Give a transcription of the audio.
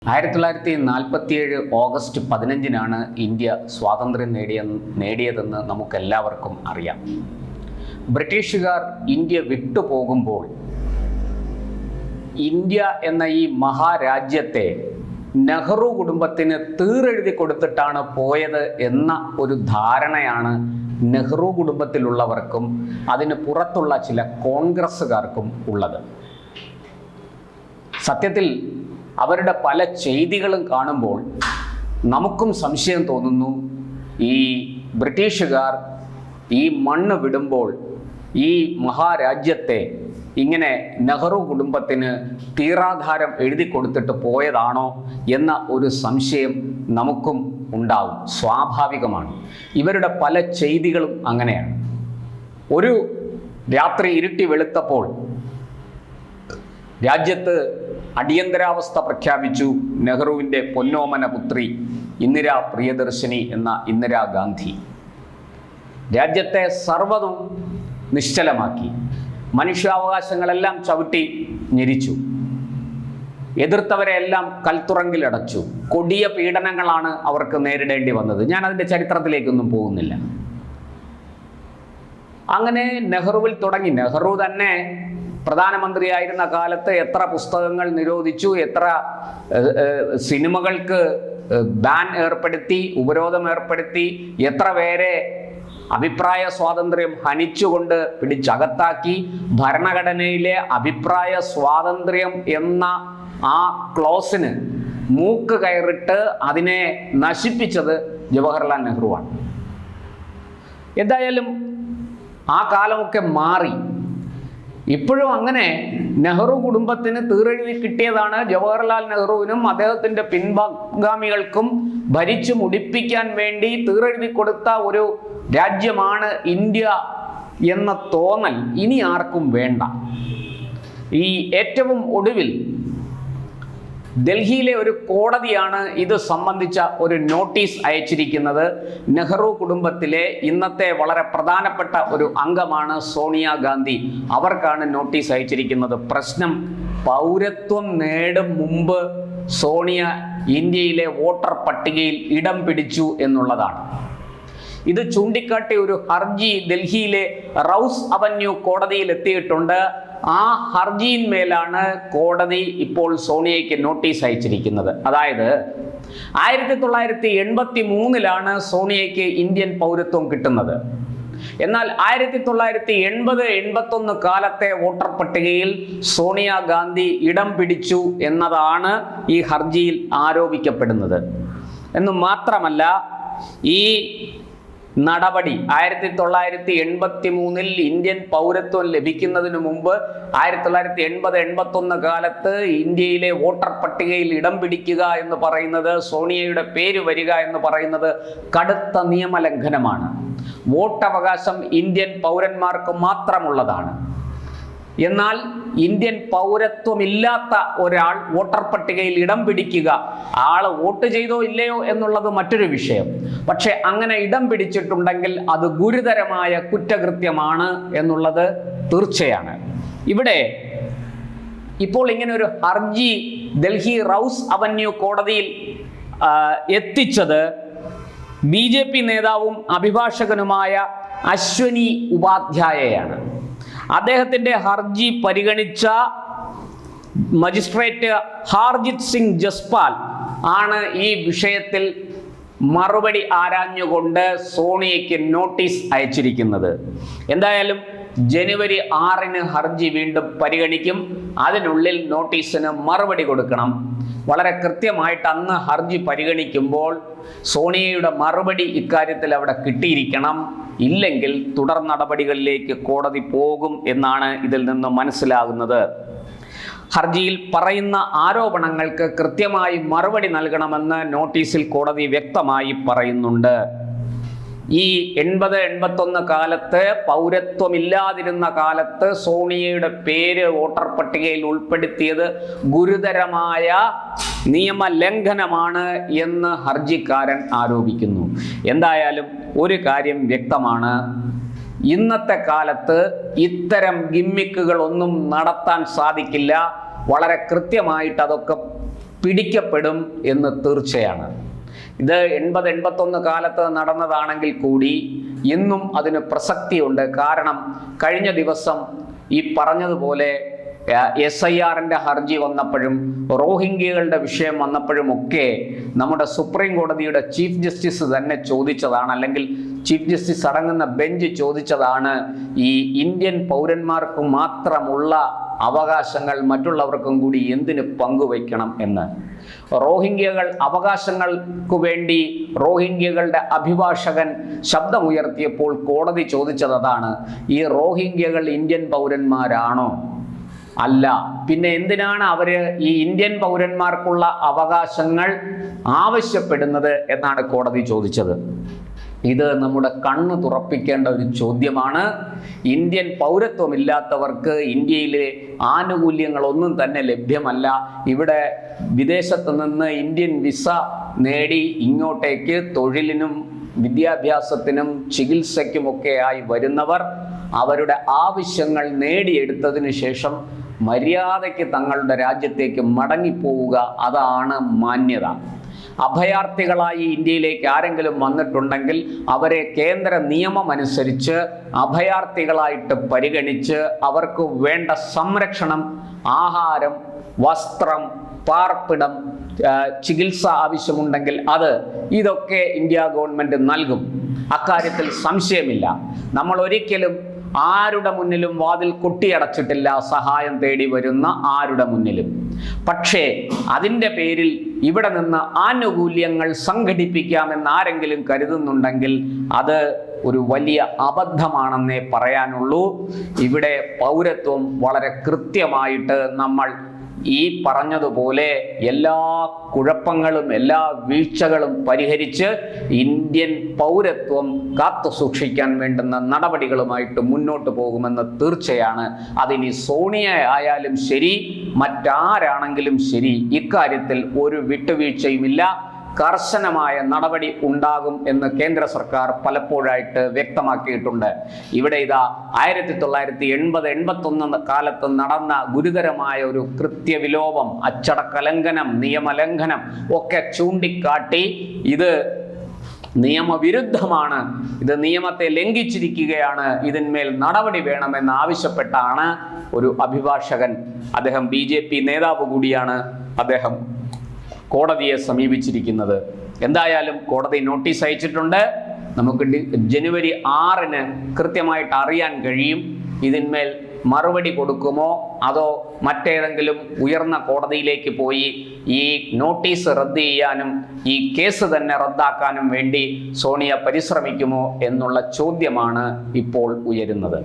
1947 August 15-നാണ് India സ്വാതന്ത്ര്യം നേടിയതെന്ന് നമുക്കെല്ലാവർക്കും അറിയാം. ബ്രിട്ടീഷുകാർ ഇന്ത്യ വിട്ടുപോകുമ്പോൾ ഇന്ത്യ എന്ന ഈ മഹാരാജ്യത്തെ നെഹ്റു കുടുംബത്തിന് തീറെഴുതി കൊടുത്തിട്ടാണ് പോയത് എന്ന ഒരു ധാരണയാണ് നെഹ്റു കുടുംബത്തിലുള്ളവർക്കും അതിന് പുറത്തുള്ള ചില കോൺഗ്രസ്സുകാർക്കും ഉള്ളത്. സത്യത്തിൽ അവരുടെ പല ചെയ്തികളും കാണുമ്പോൾ നമുക്കും സംശയം തോന്നുന്നു. ഈ ബ്രിട്ടീഷുകാർ ഈ മണ്ണ് വിടുമ്പോൾ ഈ മഹാരാജ്യത്തെ ഇങ്ങനെ നെഹ്റു കുടുംബത്തിന് തീറാധാരം എഴുതി കൊടുത്തിട്ട് പോയതാണോ എന്ന ഒരു സംശയം നമുക്കും ഉണ്ടാവും. സ്വാഭാവികമാണ്. ഇവരുടെ പല ചെയ്തികളും അങ്ങനെയാണ്. ഒരു രാത്രി ഇരുട്ടി വെളുത്തപ്പോൾ രാജ്യത്ത് അടിയന്തരാവസ്ഥ പ്രഖ്യാപിച്ചു. നെഹ്റുവിൻ്റെ പൊന്നോമന പുത്രി ഇന്ദിരാ പ്രിയദർശിനി എന്ന ഇന്ദിരാഗാന്ധി രാജ്യത്തെ സർവ്വതും നിശ്ചലമാക്കി. മനുഷ്യാവകാശങ്ങളെല്ലാം ചവിട്ടി ഞെരിച്ചു. എതിർത്തവരെയെല്ലാം കൽത്തുറങ്കിലടച്ചു. കൊടിയ പീഡനങ്ങളാണ് അവർക്ക് നേരിടേണ്ടി വന്നത്. ഞാൻ അതിൻ്റെ ചരിത്രത്തിലേക്കൊന്നും പോകുന്നില്ല. അങ്ങനെ നെഹ്റുവിൽ തുടങ്ങി. നെഹ്റു തന്നെ പ്രധാനമന്ത്രിയായിരുന്ന കാലത്ത് എത്ര പുസ്തകങ്ങൾ നിരോധിച്ചു, എത്ര സിനിമകൾക്ക് ബാൻ ഏർപ്പെടുത്തി, ഉപരോധം ഏർപ്പെടുത്തി, എത്ര പേരെ അഭിപ്രായ സ്വാതന്ത്ര്യം ഹനിച്ചുകൊണ്ട് പിടിച്ചകത്താക്കി. ഭരണഘടനയിലെ അഭിപ്രായ സ്വാതന്ത്ര്യം എന്ന ആ ക്ലോസിന് മൂക്ക് കയറിട്ട് അതിനെ നശിപ്പിച്ചത് ജവഹർലാൽ നെഹ്റുവാണ്. എന്തായാലും ആ കാലമൊക്കെ മാറി. ഇപ്പോഴും അങ്ങനെ നെഹ്റു കുടുംബത്തിന് തീറെഴുതി കിട്ടിയതാണ് ജവഹർലാൽ നെഹ്റുവിനും അദ്ദേഹത്തിൻ്റെ പിൻഗാമികൾക്കും ഭരിച്ചു മുടിപ്പിക്കാൻ വേണ്ടി തീറെഴുതി കൊടുത്ത ഒരു രാജ്യമാണ് ഇന്ത്യ എന്ന തോന്നൽ ഇനി ആർക്കും വേണ്ട. ഈ ഏറ്റവും ഒടുവിൽ ഡൽഹിയിലെ ഒരു കോടതിയാണ് ഇത് സംബന്ധിച്ച ഒരു നോട്ടീസ് അയച്ചിരിക്കുന്നത്. നെഹ്റു കുടുംബത്തിലെ ഇന്നത്തെ വളരെ പ്രധാനപ്പെട്ട ഒരു അംഗമാണ് സോണിയാഗാന്ധി. അവർക്കാണ് നോട്ടീസ് അയച്ചിരിക്കുന്നത്. പ്രശ്നം പൗരത്വം നേടും മുമ്പ് സോണിയ ഇന്ത്യയിലെ വോട്ടർ പട്ടികയിൽ ഇടം പിടിച്ചു എന്നുള്ളതാണ്. ഇത് ചൂണ്ടിക്കാട്ടി ഒരു ഹർജി ഡൽഹിയിലെ റൗസ് അവന്യൂ കോടതിയിൽ എത്തിയിട്ടുണ്ട്. ആ ഹർജിയിന്മേലാണ് കോടതി ഇപ്പോൾ സോണിയയ്ക്ക് നോട്ടീസ് അയച്ചിരിക്കുന്നത്. അതായത് 1983-ലാണ് സോണിയയ്ക്ക് ഇന്ത്യൻ പൗരത്വം കിട്ടുന്നത്. എന്നാൽ 1980-81 കാലത്തെ വോട്ടർ പട്ടികയിൽ സോണിയാഗാന്ധി ഇടം പിടിച്ചു എന്നതാണ് ഈ ഹർജിയിൽ ആരോപിക്കപ്പെടുന്നത്. എന്നു മാത്രമല്ല, ഈ നടപടി 1983-ൽ ഇന്ത്യൻ പൗരത്വം ലഭിക്കുന്നതിന് മുമ്പ് 1980-81 കാലത്ത് ഇന്ത്യയിലെ വോട്ടർ പട്ടികയിൽ ഇടം പിടിക്കുക എന്ന് പറയുന്നത്, സോണിയയുടെ പേര് വരിക എന്ന് പറയുന്നത് കടുത്ത നിയമലംഘനമാണ്. വോട്ടവകാശം ഇന്ത്യൻ പൗരന്മാർക്ക് മാത്രമുള്ളതാണ്. എന്നാൽ ഇന്ത്യൻ പൗരത്വമില്ലാത്ത ഒരാൾ വോട്ടർ പട്ടികയിൽ ഇടം പിടിക്കുക, ആൾ വോട്ട് ചെയ്തോ ഇല്ലയോ എന്നുള്ളത് മറ്റൊരു വിഷയം. പക്ഷെ അങ്ങനെ ഇടം പിടിച്ചിട്ടുണ്ടെങ്കിൽ അത് ഗുരുതരമായ കുറ്റകൃത്യമാണ് എന്നുള്ളത് തീർച്ചയാണ്. ഇവിടെ ഇപ്പോൾ ഇങ്ങനെ ഒരു ഹർജി ഡൽഹി റൗസ് അവന്യൂ കോടതിയിൽ എത്തിച്ചത് BJP നേതാവും അഭിഭാഷകനുമായ അശ്വനി ഉപാധ്യായയാണ്. അദ്ദേഹത്തിൻ്റെ ഹർജി പരിഗണിച്ച മജിസ്ട്രേറ്റ് ഹാർജിത് സിംഗ് ജസ്പാൽ ആണ് ഈ വിഷയത്തിൽ മറുപടി ആരാഞ്ഞുകൊണ്ട് സോണിയയ്ക്ക് നോട്ടീസ് അയച്ചിരിക്കുന്നത്. എന്തായാലും ജനുവരി 6-ന് ഹർജി വീണ്ടും പരിഗണിക്കും. അതിനുള്ളിൽ നോട്ടീസിന് മറുപടി കൊടുക്കണം. വളരെ കൃത്യമായിട്ട് അന്ന് ഹർജി പരിഗണിക്കുമ്പോൾ സോണിയയുടെ മറുപടി ഇക്കാര്യത്തിൽ അവിടെ കിട്ടിയിരിക്കണം. ഇല്ലെങ്കിൽ തുടർ നടപടികളിലേക്ക് കോടതി പോകും എന്നാണ് ഇതിൽ നിന്ന് മനസ്സിലാകുന്നത്. ഹർജിയിൽ പറയുന്ന ആരോപണങ്ങൾക്ക് കൃത്യമായി മറുപടി നൽകണമെന്ന് നോട്ടീസിൽ കോടതി വ്യക്തമായി പറയുന്നുണ്ട്. ഈ 80-81 കാലത്ത് പൗരത്വമില്ലാതിരുന്ന കാലത്ത് സോണിയയുടെ പേര് വോട്ടർ പട്ടികയിൽ ഉൾപ്പെടുത്തിയത് ഗുരുതരമായ നിയമലംഘനമാണ് എന്ന് ഹർജിക്കാരൻ ആരോപിക്കുന്നു. എന്തായാലും ഒരു കാര്യം വ്യക്തമാണ്, ഇന്നത്തെ കാലത്ത് ഇത്തരം ഗിമ്മിക്കുകളൊന്നും നടത്താൻ സാധിക്കില്ല. വളരെ കൃത്യമായിട്ട് അതൊക്കെ പിടിക്കപ്പെടും എന്ന് തീർച്ചയാണ്. ഇത് 80-81 കാലത്ത് നടന്നതാണെങ്കിൽ കൂടി ഇന്നും അതിന് പ്രസക്തിയുണ്ട്. കാരണം കഴിഞ്ഞ ദിവസം ഈ പറഞ്ഞതുപോലെ SIRന്റെ ഹർജി വന്നപ്പോഴും റോഹിംഗ്യകളുടെ വിഷയം വന്നപ്പോഴും ഒക്കെ നമ്മുടെ സുപ്രീം കോടതിയുടെ ചീഫ് ജസ്റ്റിസ് തന്നെ ചോദിച്ചതാണ്, അല്ലെങ്കിൽ ചീഫ് ജസ്റ്റിസ് അടങ്ങുന്ന ബെഞ്ച് ചോദിച്ചതാണ്, ഈ ഇന്ത്യൻ പൗരന്മാർക്ക് മാത്രമുള്ള അവകാശങ്ങൾ മറ്റുള്ളവർക്കും കൂടി എന്തിന് പങ്കുവയ്ക്കണം എന്ന്. റോഹിംഗ്യകൾ അവകാശങ്ങൾക്ക് വേണ്ടി റോഹിംഗ്യകളുടെ അഭിഭാഷകൻ ശബ്ദമുയർത്തിയപ്പോൾ കോടതി ചോദിച്ചത് അതാണ്, ഈ റോഹിംഗ്യകൾ ഇന്ത്യൻ പൗരന്മാരാണോ? അല്ല. പിന്നെ എന്തിനാണ് അവര് ഈ ഇന്ത്യൻ പൗരന്മാർക്കുള്ള അവകാശങ്ങൾ ആവശ്യപ്പെടുന്നത് എന്നാണ് കോടതി ചോദിച്ചത്. ഇത് നമ്മുടെ കണ്ണ് തുറപ്പിക്കേണ്ട ഒരു ചോദ്യമാണ്. ഇന്ത്യൻ പൗരത്വമില്ലാത്തവർക്ക് ഇന്ത്യയിലെ ആനുകൂല്യങ്ങളൊന്നും തന്നെ ലഭ്യമല്ല. ഇവിടെ വിദേശത്ത് നിന്ന് ഇന്ത്യൻ വിസ നേടി ഇങ്ങോട്ടേക്ക് തൊഴിലിനും വിദ്യാഭ്യാസത്തിനും ചികിത്സയ്ക്കുമൊക്കെയായി വരുന്നവർ അവരുടെ ആവശ്യങ്ങൾ നേടിയെടുത്തതിന് ശേഷം മര്യാദയ്ക്ക് തങ്ങളുടെ രാജ്യത്തേക്ക് മടങ്ങിപ്പോവുക, അതാണ് മാന്യത. അഭയാർത്ഥികളായി ഇന്ത്യയിലേക്ക് ആരെങ്കിലും വന്നിട്ടുണ്ടെങ്കിൽ അവരെ കേന്ദ്ര നിയമം അനുസരിച്ച് അഭയാർത്ഥികളായിട്ട് പരിഗണിച്ച് അവർക്ക് വേണ്ട സംരക്ഷണം, ആഹാരം, വസ്ത്രം, പാർപ്പിടം, ചികിത്സ ആവശ്യമുണ്ടെങ്കിൽ ഇതൊക്കെ ഇന്ത്യ ഗവൺമെൻറ് നൽകും. അക്കാര്യത്തിൽ സംശയമില്ല. നമ്മൾ ഒരിക്കലും ആരുടെ മുന്നിലും വാതിൽ കൊട്ടിയടച്ചിട്ടില്ല, സഹായം തേടി വരുന്ന ആരുടെ മുന്നിലും. പക്ഷേ അതിൻ്റെ പേരിൽ ഇവിടെ നിന്ന് ആനുകൂല്യങ്ങൾ സംഘടിപ്പിക്കാമെന്ന് ആരെങ്കിലും കരുതുന്നുണ്ടെങ്കിൽ അത് ഒരു വലിയ അബദ്ധമാണെന്നേ പറയാനുള്ളൂ. ഇവിടെ പൗരത്വം വളരെ കൃത്യമായിട്ട് നമ്മൾ ഈ പറഞ്ഞതുപോലെ എല്ലാ കുഴപ്പങ്ങളും എല്ലാ വീഴ്ചകളും പരിഹരിച്ച് ഇന്ത്യൻ പൗരത്വം കാത്തു സൂക്ഷിക്കാൻ വേണ്ടുന്ന നടപടികളുമായിട്ട് മുന്നോട്ട് പോകുമെന്ന് തീർച്ചയാണ്. അതിനി സോണിയ ആയാലും ശരി, മറ്റാരാണെങ്കിലും ശരി, ഇക്കാര്യത്തിൽ ഒരു വിട്ടുവീഴ്ചയുമില്ല. കർശനമായ നടപടി ഉണ്ടാകും എന്ന് കേന്ദ്ര സർക്കാർ പലപ്പോഴായിട്ട് വ്യക്തമാക്കിയിട്ടുണ്ട്. ഇവിടെ ഇതാ 1980-81 കാലത്ത് നടന്ന ഗുരുതരമായ ഒരു കൃത്യവിലോപം, അച്ചടക്കലംഘനം, നിയമലംഘനം ഒക്കെ ചൂണ്ടിക്കാട്ടി ഇത് നിയമവിരുദ്ധമാണ്, ഇത് നിയമത്തെ ലംഘിച്ചിരിക്കുകയാണ്, ഇതിന്മേൽ നടപടി വേണമെന്ന് ആവശ്യപ്പെട്ടാണ് ഒരു അഭിഭാഷകൻ, അദ്ദേഹം BJP നേതാവ് കൂടിയാണ്, അദ്ദേഹം കോടതിയെ സമീപിച്ചിരിക്കുന്നത്. എന്തായാലും കോടതി നോട്ടീസ് അയച്ചിട്ടുണ്ട്. നമുക്ക് ജനുവരി 6-ന് കൃത്യമായിട്ട് അറിയാൻ കഴിയും ഇതിന്മേൽ മറുപടി കൊടുക്കുമോ അതോ മറ്റേതെങ്കിലും ഉയർന്ന കോടതിയിലേക്ക് പോയി ഈ നോട്ടീസ് റദ്ദ് ചെയ്യാനും ഈ കേസ് തന്നെ റദ്ദാക്കാനും വേണ്ടി സോണിയ പരിശ്രമിക്കുമോ എന്നുള്ള ചോദ്യമാണ് ഇപ്പോൾ ഉയരുന്നത്.